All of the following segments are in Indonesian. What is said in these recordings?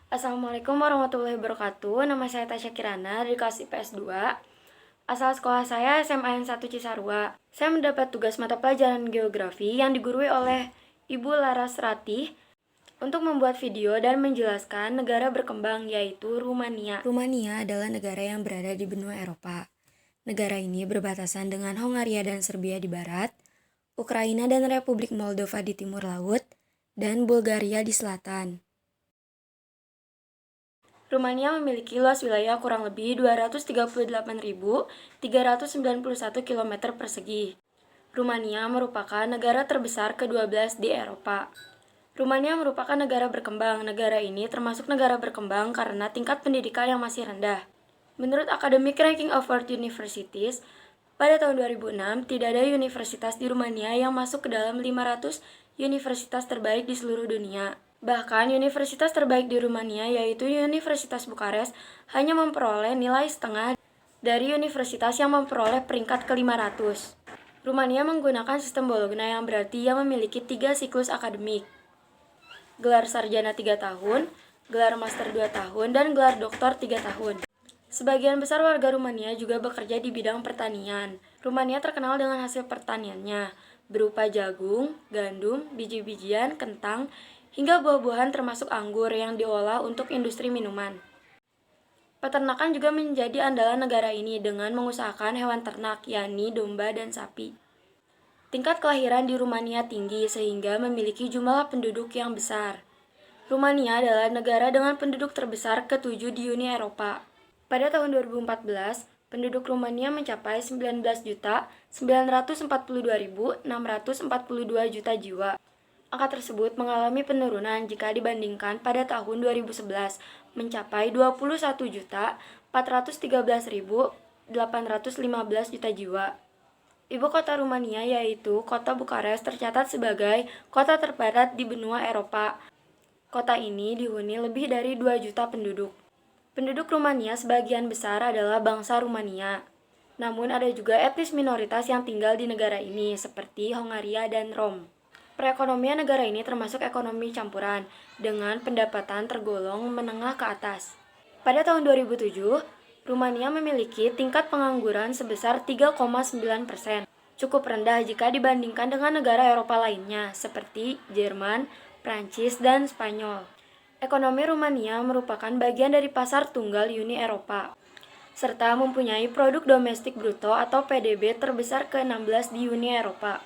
Assalamualaikum warahmatullahi wabarakatuh. Nama saya Tasya Kirana dari kelas IPS 2. Asal sekolah saya SMA N 1 Cisarua. Saya mendapat tugas mata pelajaran geografi yang digurui oleh Ibu Laras Ratih untuk membuat video dan menjelaskan negara berkembang, yaitu Rumania. Rumania adalah negara yang berada di benua Eropa. Negara ini berbatasan dengan Hongaria dan Serbia di barat, Ukraina dan Republik Moldova di timur laut, dan Bulgaria di selatan. Rumania memiliki luas wilayah kurang lebih 238.391 km persegi. Rumania merupakan negara terbesar ke-12 di Eropa. Rumania merupakan negara berkembang. Negara ini termasuk negara berkembang karena tingkat pendidikan yang masih rendah. Menurut Academic Ranking of World Universities, pada tahun 2006, tidak ada universitas di Rumania yang masuk ke dalam 500 universitas terbaik di seluruh dunia. Bahkan, universitas terbaik di Rumania, yaitu Universitas Bukares, hanya memperoleh nilai setengah dari universitas yang memperoleh peringkat ke-500. Rumania menggunakan sistem Bologna yang berarti ia memiliki 3 siklus akademik. Gelar sarjana 3 tahun, gelar master 2 tahun, dan gelar doktor 3 tahun. Sebagian besar warga Rumania juga bekerja di bidang pertanian. Rumania terkenal dengan hasil pertaniannya, berupa jagung, gandum, biji-bijian, kentang, hingga buah-buahan termasuk anggur yang diolah untuk industri minuman. Peternakan juga menjadi andalan negara ini dengan mengusahakan hewan ternak, yakni domba dan sapi. Tingkat kelahiran di Rumania tinggi sehingga memiliki jumlah penduduk yang besar. Rumania adalah negara dengan penduduk terbesar ke-7 di Uni Eropa. Pada tahun 2014, penduduk Rumania mencapai 19.942.642 juta jiwa. Angka tersebut mengalami penurunan jika dibandingkan pada tahun 2011, mencapai 21.413.815 juta jiwa. Ibu kota Rumania yaitu kota Bukares tercatat sebagai kota terpadat di benua Eropa. Kota ini dihuni lebih dari 2 juta penduduk. Penduduk Rumania sebagian besar adalah bangsa Rumania. Namun ada juga etnis minoritas yang tinggal di negara ini seperti Hongaria dan Rom. Perekonomian negara ini termasuk ekonomi campuran, dengan pendapatan tergolong menengah ke atas. Pada tahun 2007, Rumania memiliki tingkat pengangguran sebesar 3,9%. Cukup rendah jika dibandingkan dengan negara Eropa lainnya, seperti Jerman, Prancis, dan Spanyol. Ekonomi Rumania merupakan bagian dari pasar tunggal Uni Eropa, serta mempunyai produk domestik bruto atau PDB terbesar ke-16 di Uni Eropa.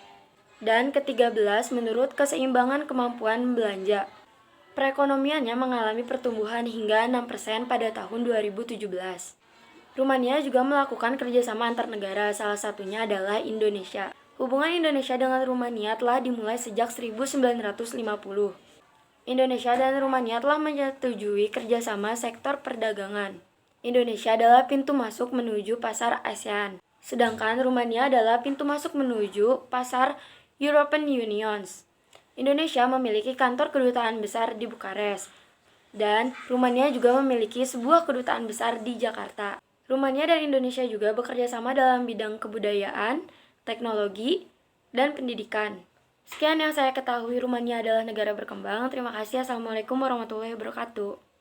Dan ke-13 menurut keseimbangan kemampuan belanja. Perekonomiannya mengalami pertumbuhan hingga 6% pada tahun 2017. Rumania juga melakukan kerjasama antar negara, salah satunya adalah Indonesia. Hubungan Indonesia dengan Rumania telah dimulai sejak 1950. Indonesia dan Rumania telah menyetujui kerjasama sektor perdagangan. Indonesia adalah pintu masuk menuju pasar ASEAN, sedangkan Rumania adalah pintu masuk menuju pasar European Union. Indonesia memiliki kantor kedutaan besar di Bukares, dan Rumania juga memiliki sebuah kedutaan besar di Jakarta. Rumania dan Indonesia juga bekerja sama dalam bidang kebudayaan, teknologi, dan pendidikan. Sekian yang saya ketahui, Rumania adalah negara berkembang. Terima kasih. Assalamualaikum warahmatullahi wabarakatuh.